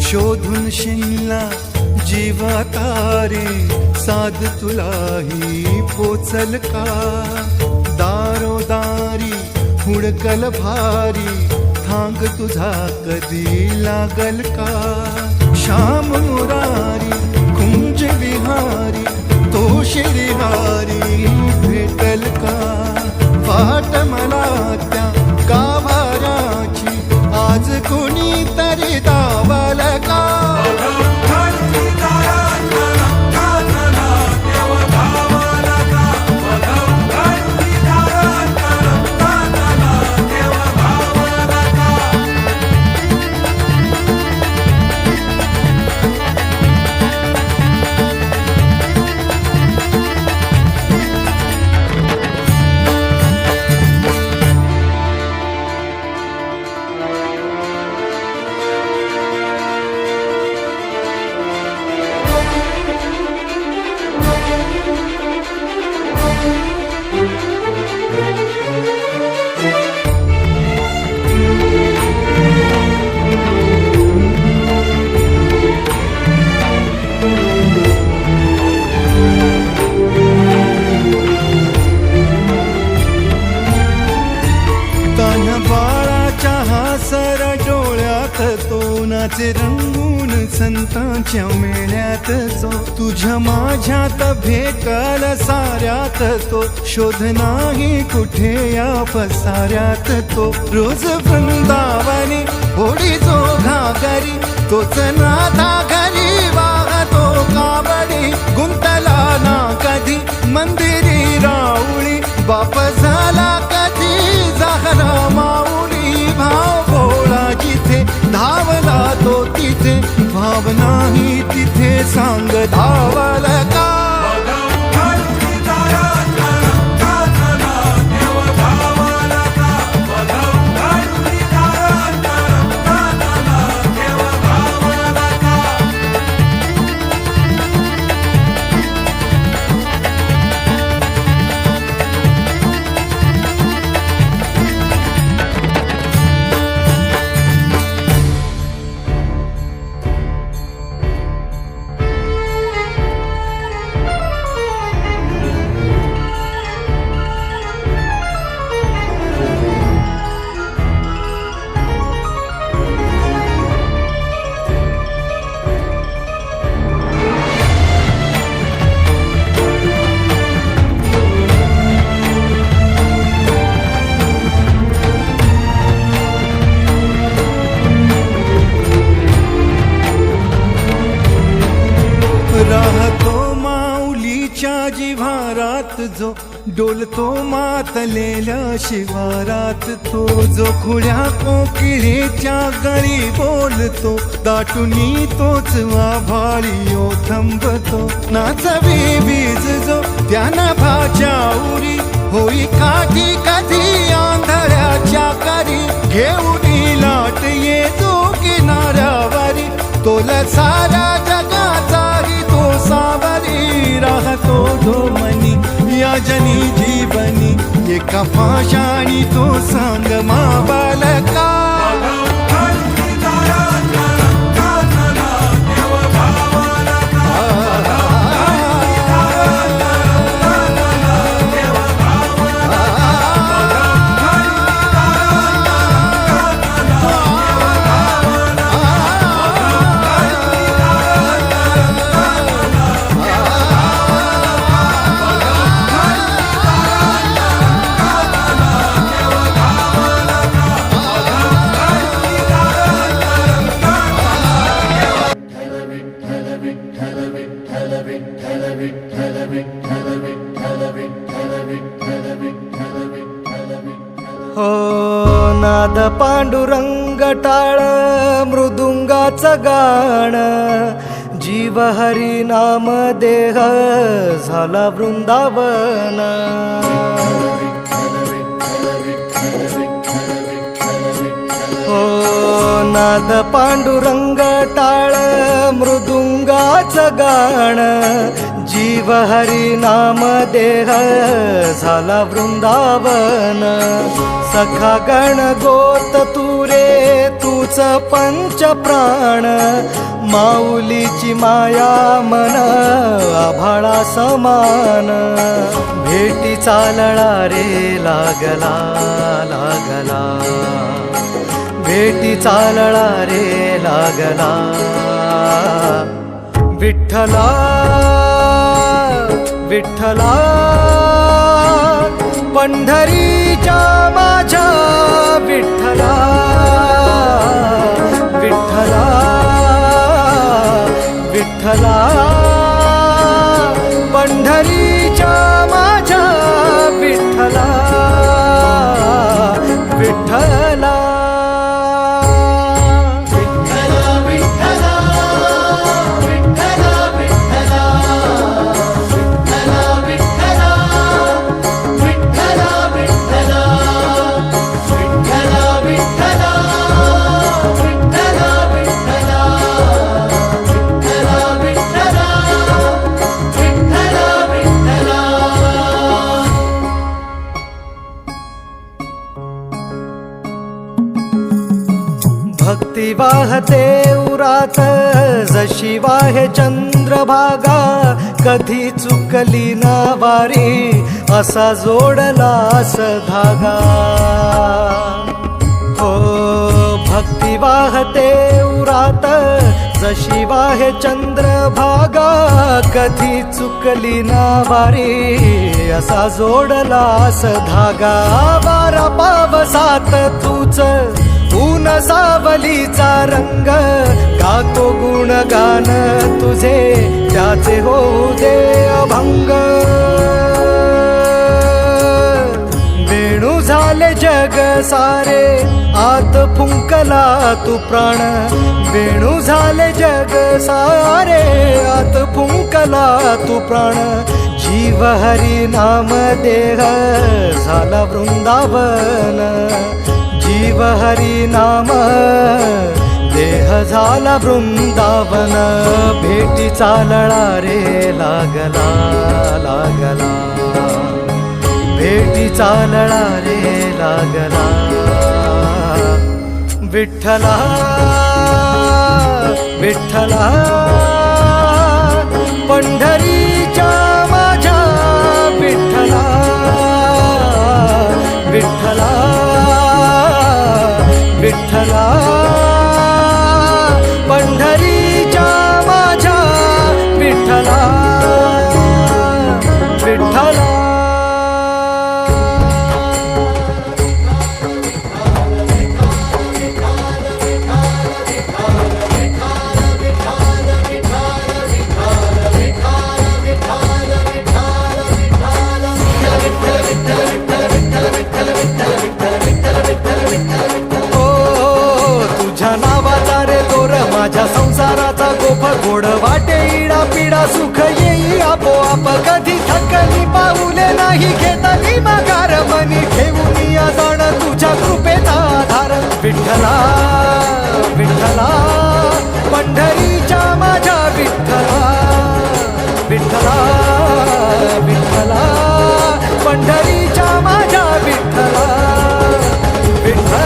शोधून शिनला जीवा तारे साध तुलाही पोचल का दारोदारी हुडकल भारी थांग तुझा कधी लागल का श्याम मुरारी कुंज विहारी तो श्रीहारी भेटल का वाट मला त्या गाभाराची आज कोणी तरी दावल का तोनाचे रंगून संतांच्या मेळ्यात जो तुझ्या माझ्यात भेटल साऱ्यात तो शोध नाही कुठे या पसाऱ्यात तो रोज वृंदावनी होडी जो घागरी तोच नाथा घरी वाहतो कावडी गुंतला ना कधी मंदिरी राऊळी बाप झाला कधी जाहरा माऊली भाव भोळा जिथे धावला तो तिथे भाव नाही तिथे सांग धावल का राहतो माऊलीच्या जिव्हारात जो डोलतो मातलेल्या शिवारात तो जो खुड्या कोकिळेच्या गळी बोलतो दाटुनी तोच आभाळी थांबतो नाचवी बीज जो त्यानं भाच्या उरी होई काठी कधी आंधळ्याच्या करी घेऊन लाट येतो किनाऱ्यावरी तोल सारा जगाचाही तो सावरी राहतो धोमनी या जनी जीवनी एका पाशाणी तो सांग माबालका हो नाद पांडुरंग टाळ मृदुंगाचं गाण जीव हरी नाम देह झाला वृंदावन हो नाद पांडुरंग टाळ मृदुंगाचं गाण जीव हरी नाम देह झाला वृंदावन सखा गण गोत तू रे तूच पंच प्राण, माऊलीची माया मन आभाळा समान. भेटी चालळा रे लागला लागला, भेटी चालळा रे लागला. विठ्ठला विठ्ठला पंढरीच्या माझ्या विठ्ठला, विठ्ठला विठ्ठला पंढरीच्या माझ्या विठ्ठला, विठ्ठला. भक्ती वाहते उरात जशी वाहे चंद्रभागा, कधी चुकली ना वारी असा जोडलास धागा. हो भक्ती वाहते उरात जशी वाहे चंद्रभागा, कधी चुकली ना वारी असा जोडलास धागा. वारा पावसात तूच ऊन सावलीचा रंग, गातो गुणगान तुझे त्याचे होऊ दे अभंग. वेणू झाले जग सारे आत फुंकला तू प्राण, वेणू झाले जग सारे आत फुंकला तू प्राण. जीव हरी नाम देह झाला वृंदावन, जीव हरी नाम देह झाला वृंदावन. भेटी चालळा रे लागला लागला, भेटी चालळा रे लागला. विठ्ठला विठ्ठला पंढरीच्या माझ्या विठ्ठला, विठ्ठला विठ्ठला पंढरीच्या माझ्या विठ्ठला, विठ्ठला. माझ्या संसाराचा गोफ गोड वाटे इडा पिडा, सुख येई आपोआप कधी थकली पाऊले नाही घेतली माघार. मनी ठेवून जाण तुझ्या कृपेचा आधार. विठ्ठला विठ्ठला पंढरीच्या माझ्या विठ्ठला, विठ्ठला विठ्ठला पंढरीच्या माझ्या विठ्ठला, विठ्ठला.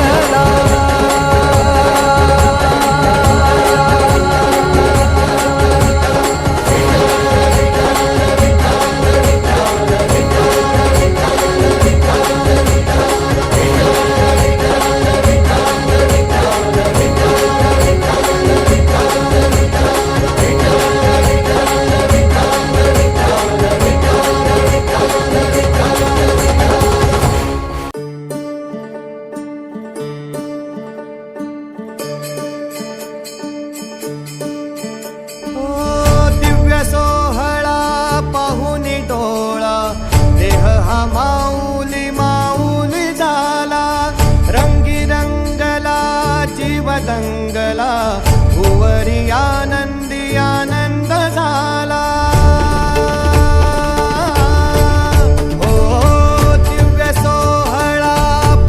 माऊली माऊली झाला, रंगी रंगला जीव दंगला, भुवरी आनंदी आनंद झाला. ओ दिव्य सोहळा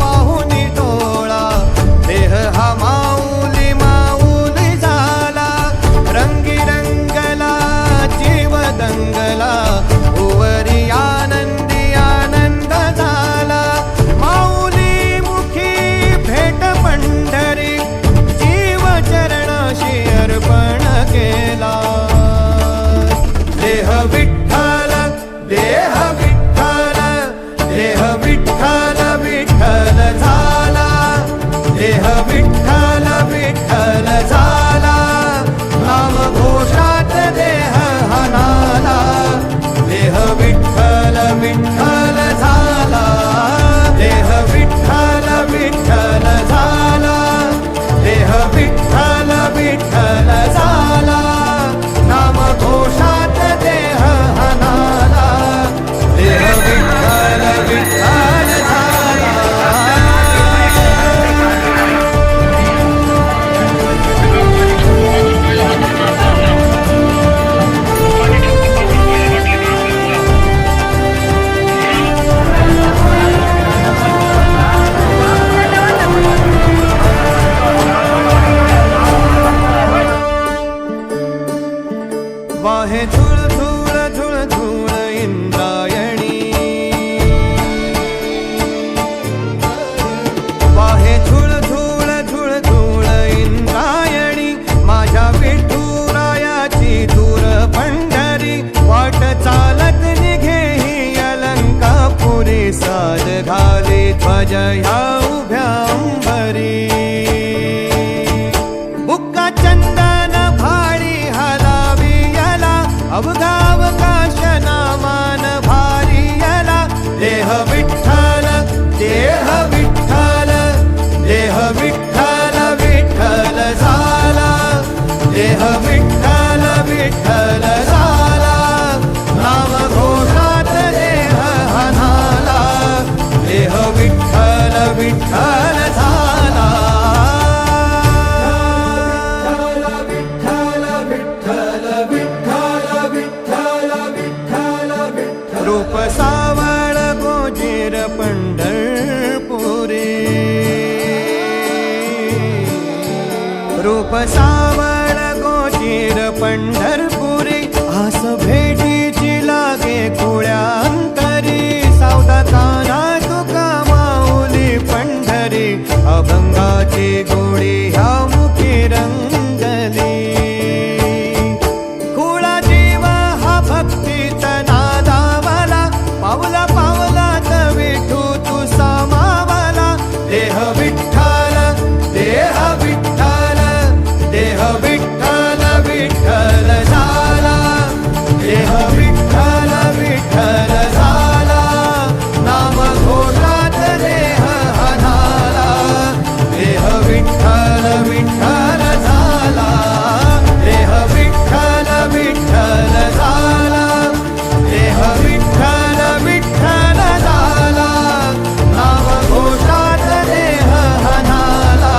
पाहुनी डोळा, देह हा माऊली माऊली झाला, रंगी रंगला जीव दंगला, भुवरी आनंदी आनंद झाला. माऊली मुखी भेट पंढरी, जीव माझ्या ह्या उभ्या अंबरी बुक्का चंदन भाळी हलावी याला अवघा अवकाश नामान भारी याला देह विठ्ठल देह विठ्ठल देह विठ्ठल विठ्ठल झाला देह विठ्ठल विठ्ठल झाला नाम घोषात देह हनाला देह विठ्ठल विठ्ठल झाला विठ्ठल विठ्ठल विठ्ठल विठ्ठल विठ्ठल विठ्ठल रूप सावळ गोजीर पंढरपुरी रूप सावळ गोजीर पंढरपुरी आस भेटीची लागे खुळ्या अंतरी सावता काना तुका माऊली पंढरी अभंगाची गोडी ह्या मुखी रंगली खुळा जीव हा भक्तीचा नादावाला पावला पावलात विठू तू सामावाला देह विठ्ठल देह विठ्ठल देह विठ्ठल विठ्ठल झाला देह विठ्ठल विठ्ठल झाला नाम घोषात देह हनाला देह विठ्ठल विठ्ठल झाला देह विठ्ठल विठ्ठल झाला देह विठ्ठल विठ्ठल झाला नाम घोषात देह हनाला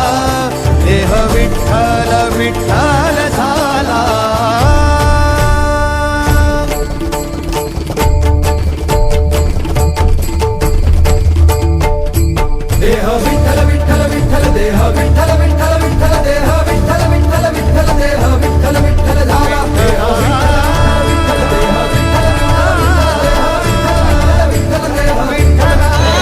देह विठ्ठल विठ्ठल झाला देह विठ्ठल विठ्ठल विठ्ठल देह विठ्ठल विठ्ठल विठ्ठल देह विठ्ठल विठ्ठल विठ्ठल देह विठ्ठल विठ्ठल झाला देह विठ्ठल देह विठ्ठल विठ्ठल देह विठ्ठल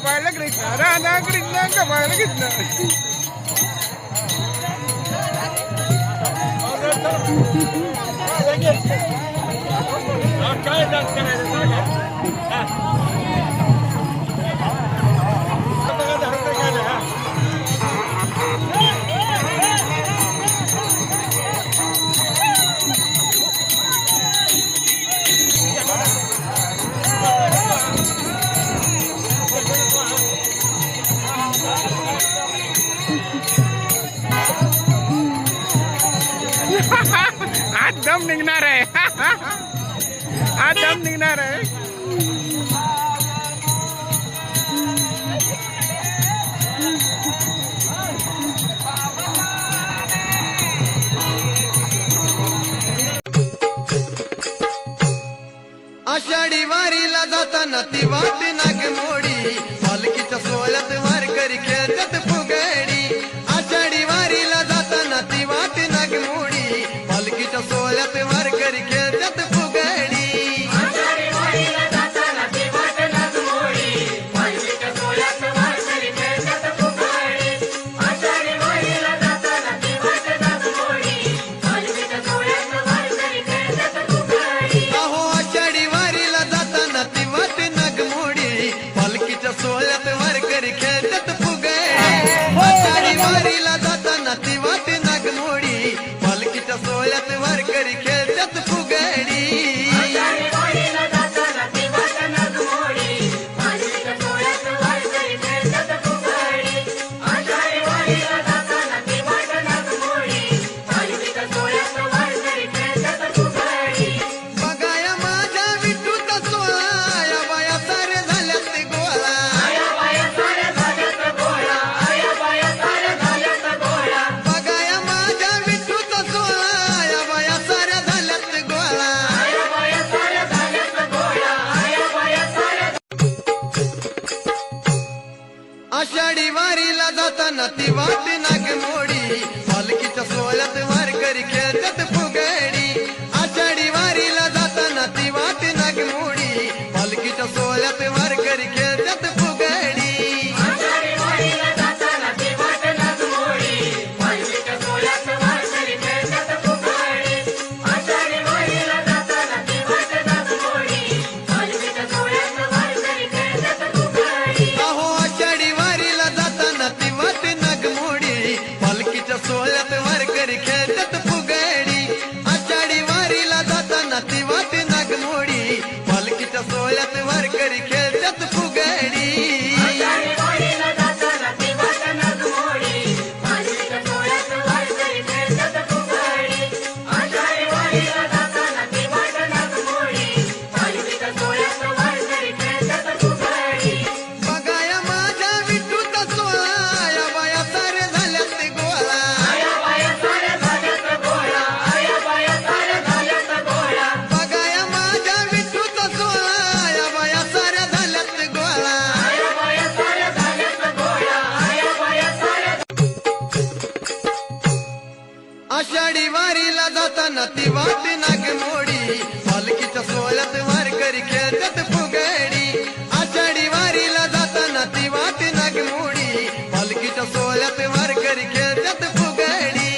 कपाळ कृष्ण राधा कृष्ण कपाळ कृष्ण काय डान्स करायचं आज दम निघणार आहे आज दम निघणार आहे आषाढी वारीला जाताना ती वाट नागमोडी पालखीच्या सोहळ्यात वारकरी खेळतात फुगडी आषाढी वारीला जाताना ती वाट नागमोडी पालखीच्या सोहळ्यात वारकरी खेळतात फुगडी अहो आषाढी वारीला जाताना ती वाट नागमोडी पालखीच्या सोहळ्यात वारकरी खेळतात फुगडी आषाढी वारीला जाताना ती वाट नागमोडी पालखीच्या सोहळ्यात वारकरी खेळतात फुगडी बघाया माझ्या विठूचा सोहळा या बाया सारे झाल्यात गोळा बघाया माझ्या विठूचा सोहळा या बाया साऱ्या झाल्यात गोळा आषाढी वारीला जाताना ती वाट नागमोडी पालखीच्या सोहळ्यात वारकरी खेळतात फुगडी आषाढी वारीला जाताना ती वाट नागमोडी पालखीच्या सोहळ्यात वारकरी खेळतात फुगडी अहो आषाढी वारीला जाताना ती वाट नागमोडी पालखीच्या सोहळ्यात वारकरी खेळतात फुगडी आषाढी वारीला जाताना ती वाट नागमोडी पालखीच्या सोहळ्यात वारकरी खेळतात फुगडी बघाया माझ्या विठूचा सोहळा या बाया सारे झाल्यात गोळा बघाया माझ्या विठूचा सोहळा या बाया साऱ्या झाल्यात गोळा आषाढी वारीला जाताना ती वाट नागमोडी पालखीच्या सोहळ्यात वारकरी खेळतात फुगडी आषाढी वारीला जाताना ती वाट नागमोडी पालखीच्या सोहळ्यात वारकरी खेळतात फुगडी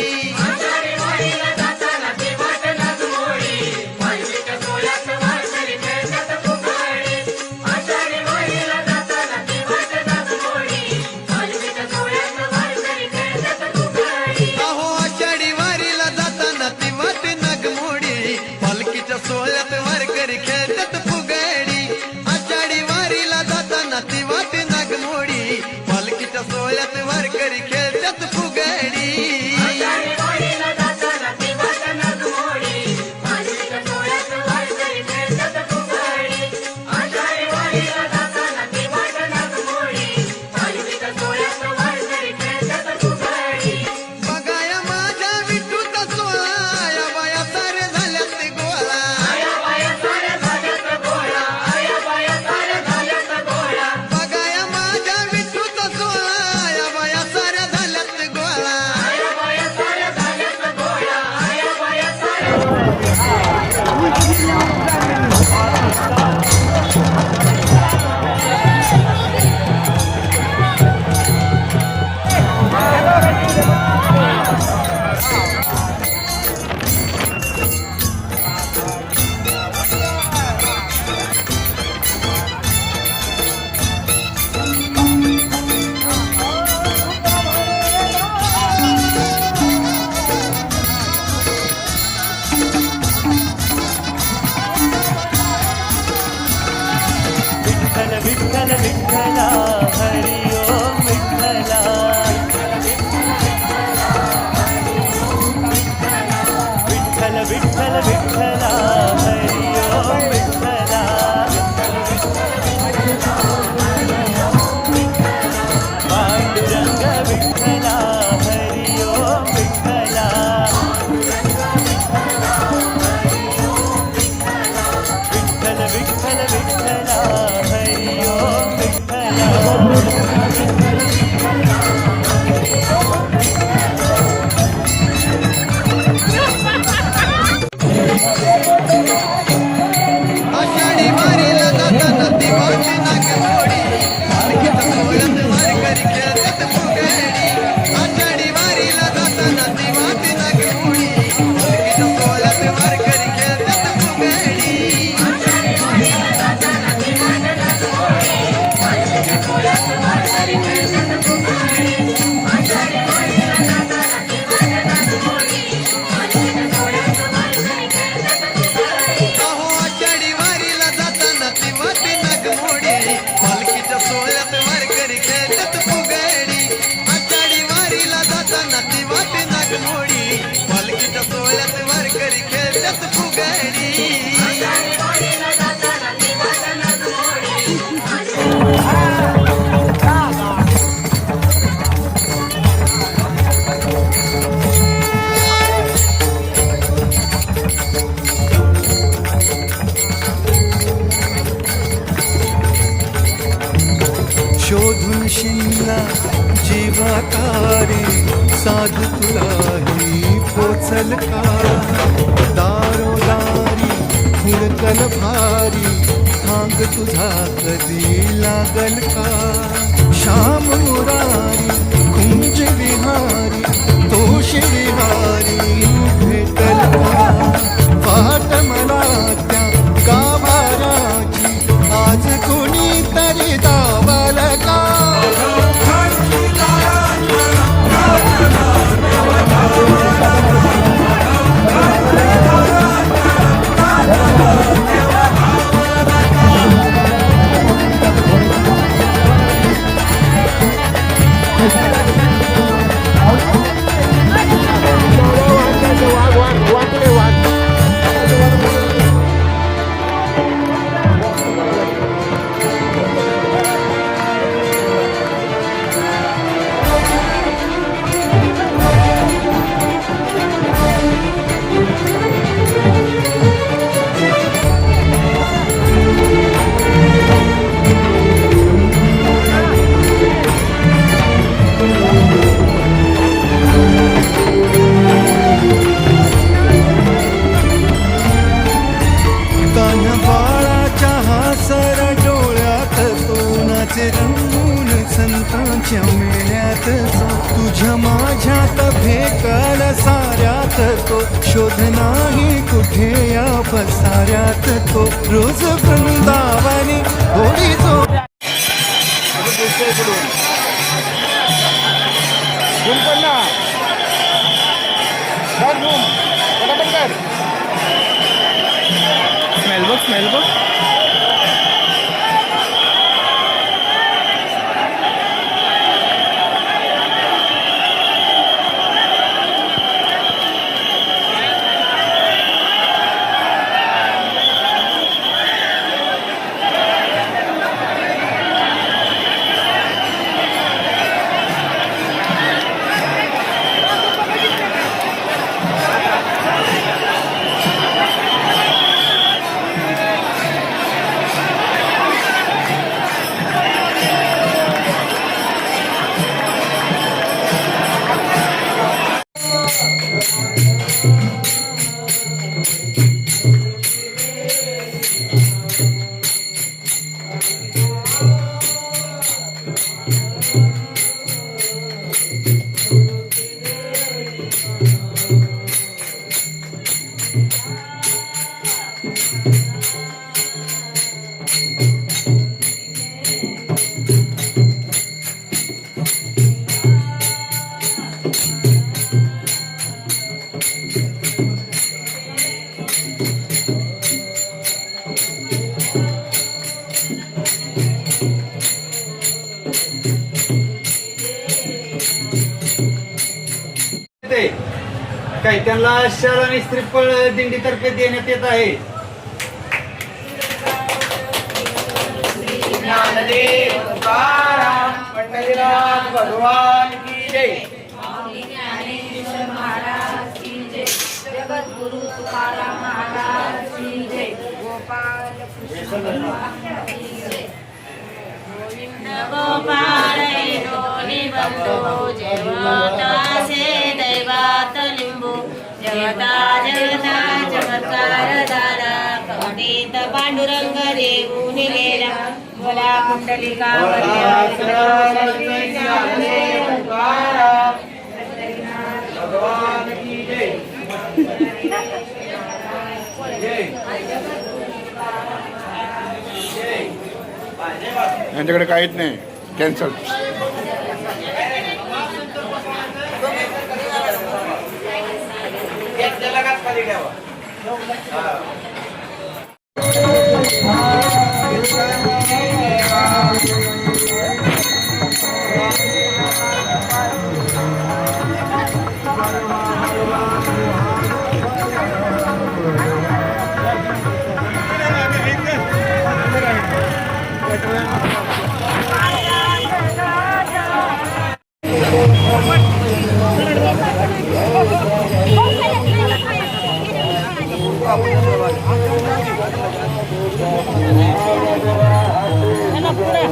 अहो आषाढी वारीला जाताना ती वाट नागमोडी पालखी शोधून शिनला जीवाकारी साध तुलाही पोचल का दारोदारी हुडकल भारी थांग तुझा कधी लागल का श्याम मुरारी कुंज विहारी तो श्रीहारी भेटल का वाट मला त्या गाभाराची आज कुणी तरी दावल का रंगून संतांच्या मेळ्यात तुझ्या माझ्यात भेटल साऱ्यात तो शोध नाही कुठे या पसाऱ्यात तो रोज वृंदावनी होळी जो स्मेल बघ काही त्यांना शहर आणि श्रीफळ दिंडीतर्फे देण्यात येत आहे. ज्ञानदेव तुकाराम पंढरीनाथ भगवान की जय. महाराज की जय. जगद्गुरु तुकाराम महाराज की जय. गोपाल कृष्ण की जय. गोविंद गोपाल हिरोनी बंधू जेवतासे दैवात लिंबू जगता जगता चमत्कार दादा पंडित पांडुरंग देऊन गेला बोला कुंडलिका भगवान की जय. यांच्याकडे काहीच नाही कॅन्सल. खाली ठेवा. पुढे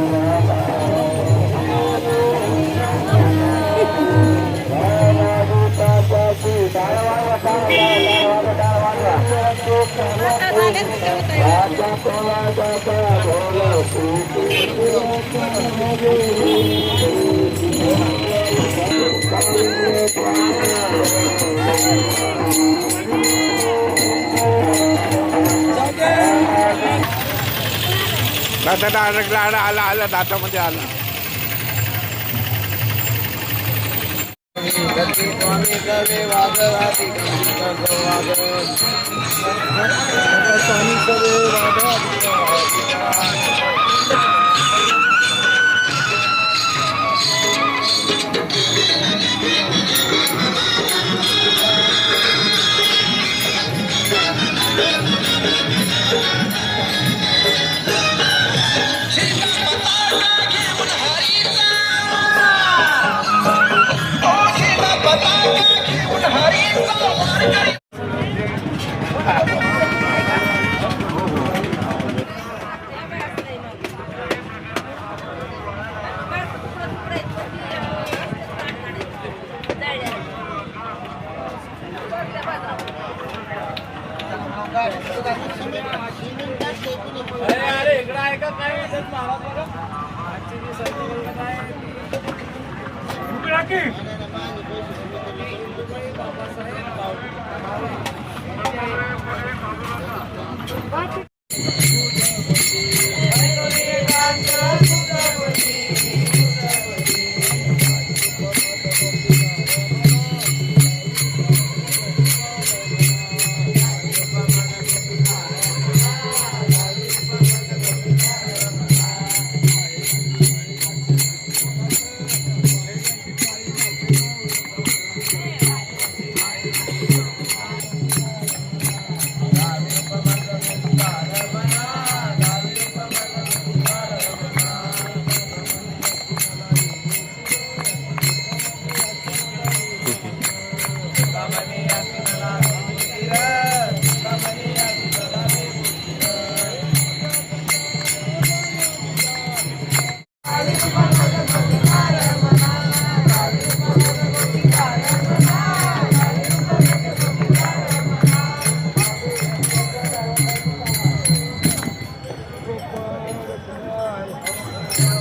दादा डायरेक्ट आला दातामध्ये आला.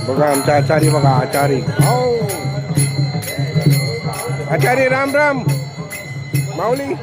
बघा आमचा आचारी बघा आचारी. हो आचारी राम राम माऊली.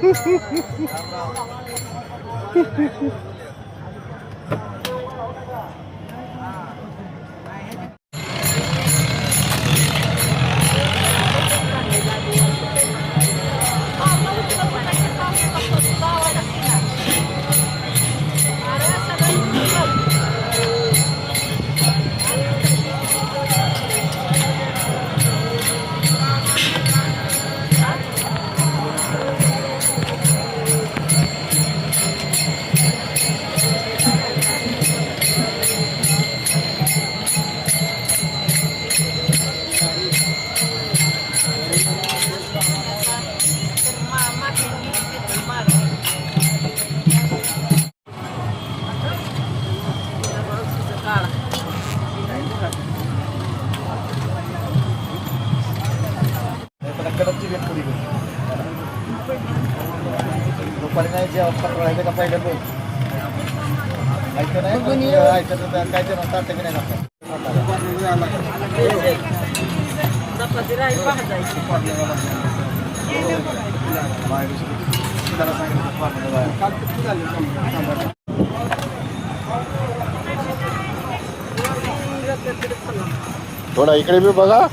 थोडा इकडे बी बघा.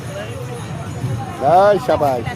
जय शाबाश.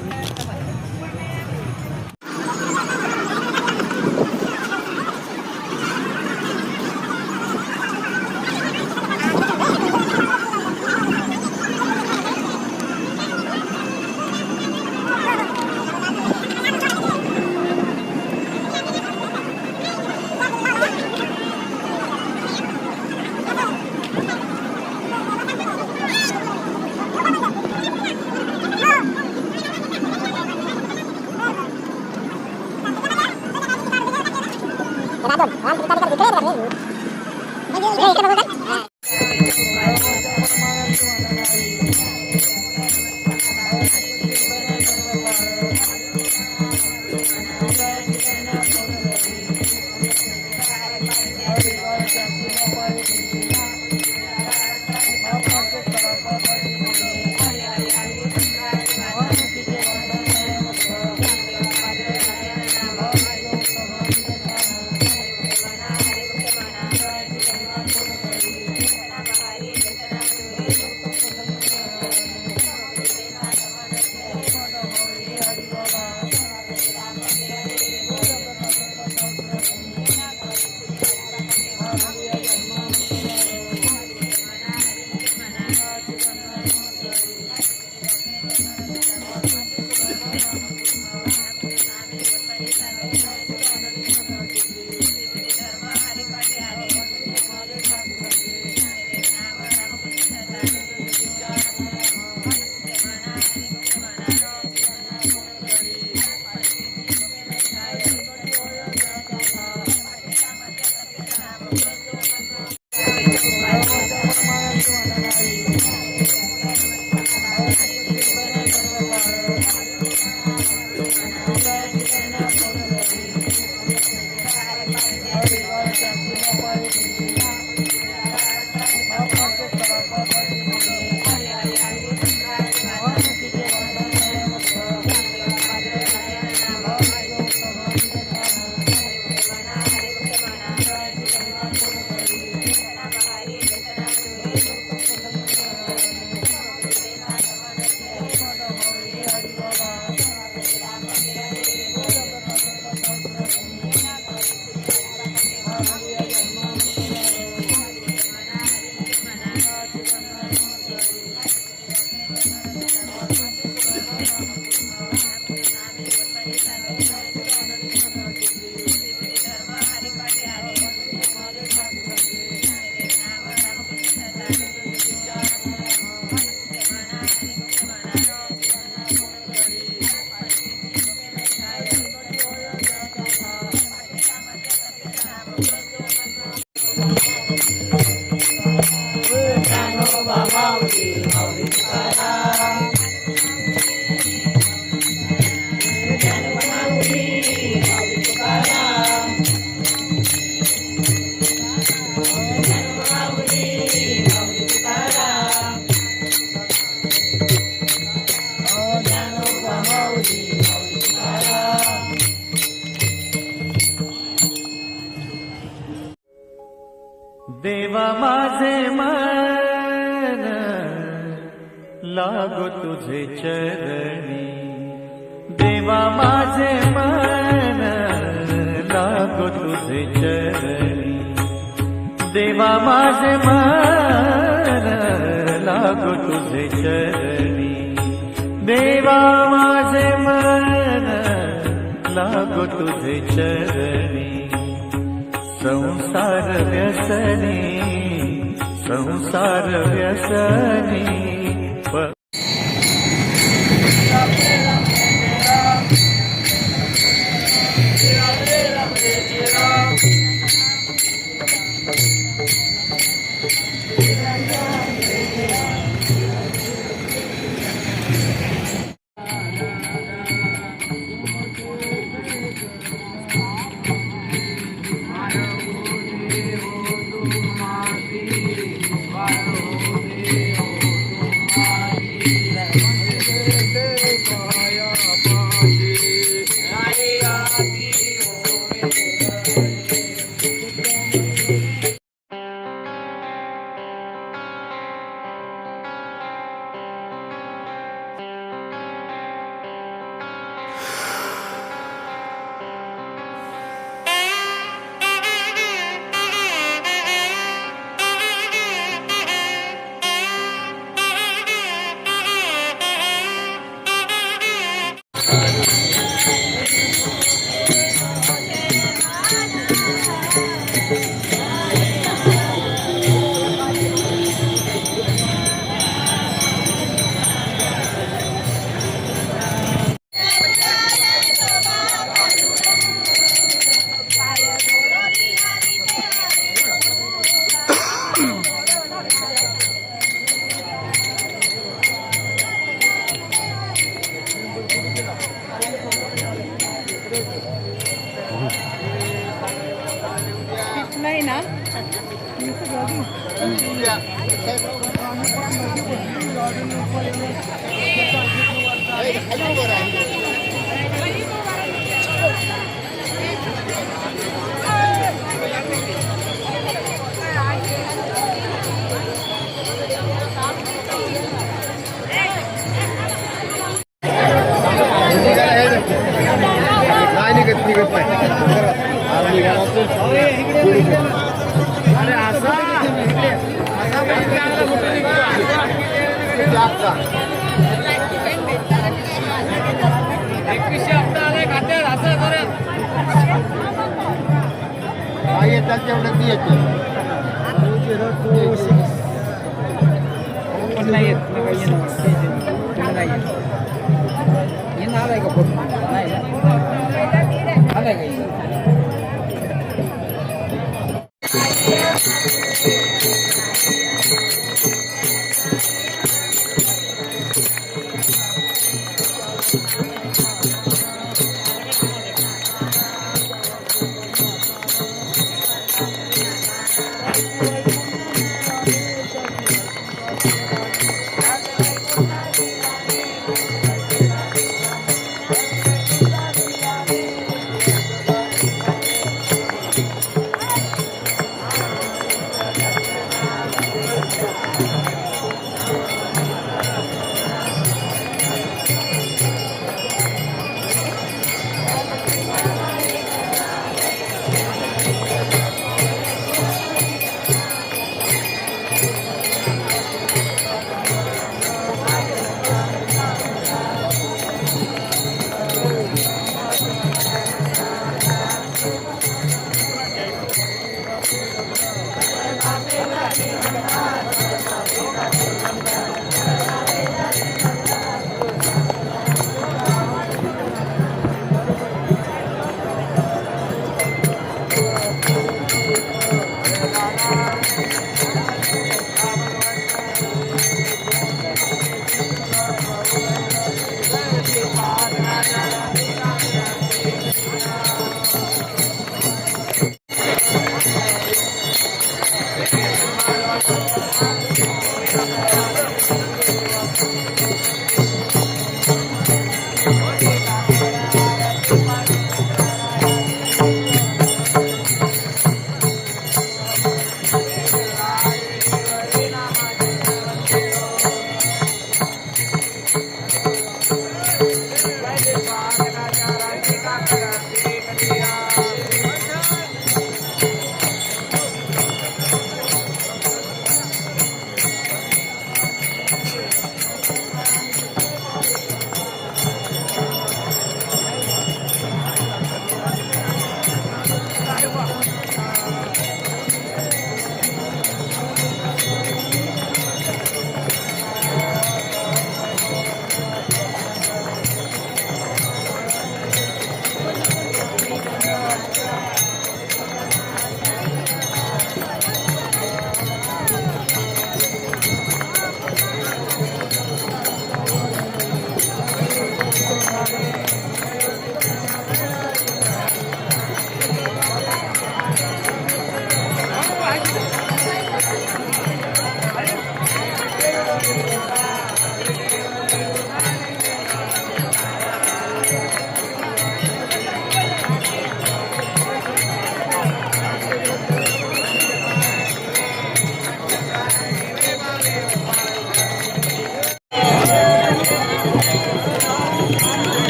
देवा माझे मन लागो तुझे चरणी, देवा माझे मन लागो तुझे चरणी, देवा माझे मन लागो तुझे चरणी, देवा माझे मन लागो तुझे चरणी. संसार व्यसनी, संसार व्यसनी नाही ना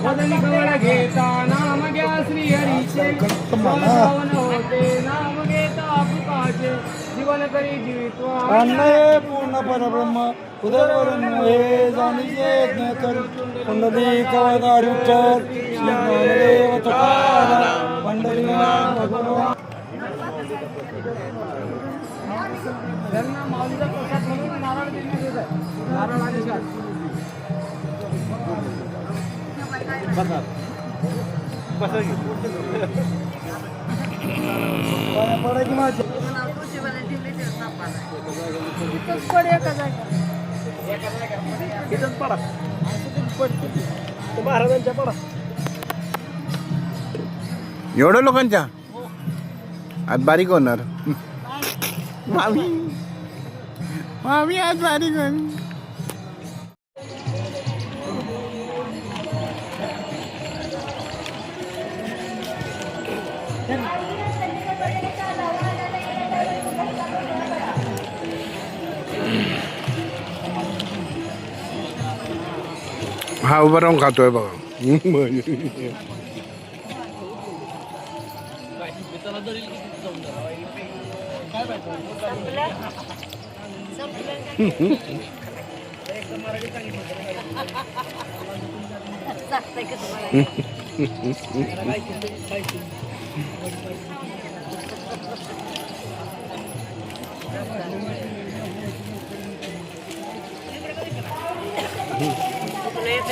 वदनी कवळ घेता नाम घ्या श्री हरीचे पावन होते नाम घेता फुकाचे जीवन करी जीवित्वा अन्नये पूर्ण परब्रह्म उदरवरून हे जाणीचे यज्ञ कर कुंडली कवदारुचर श्री ज्ञानदेव तुकाराम पंढरीनाथ भगवान त्यांना माऊलीचा प्रसाद म्हणून नारळ देण्यात येत आहे नारळ आणि शाल पडायची माझी महाराजांच्या पडा एवढं लोकांच्या आज बारीक होणार मामी मामी आज बारीक होणार हा उभं राहून खातोय बघा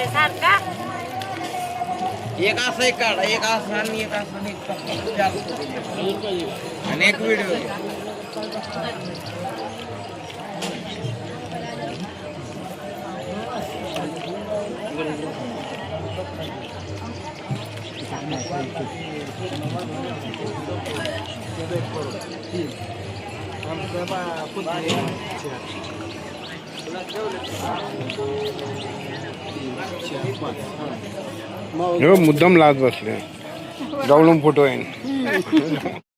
सारखा एक असं एक काढा एक असं आणि एक असं आणि एक व्हिडिओ मुद्दाम लाज बसले जाऊन फोटो आहे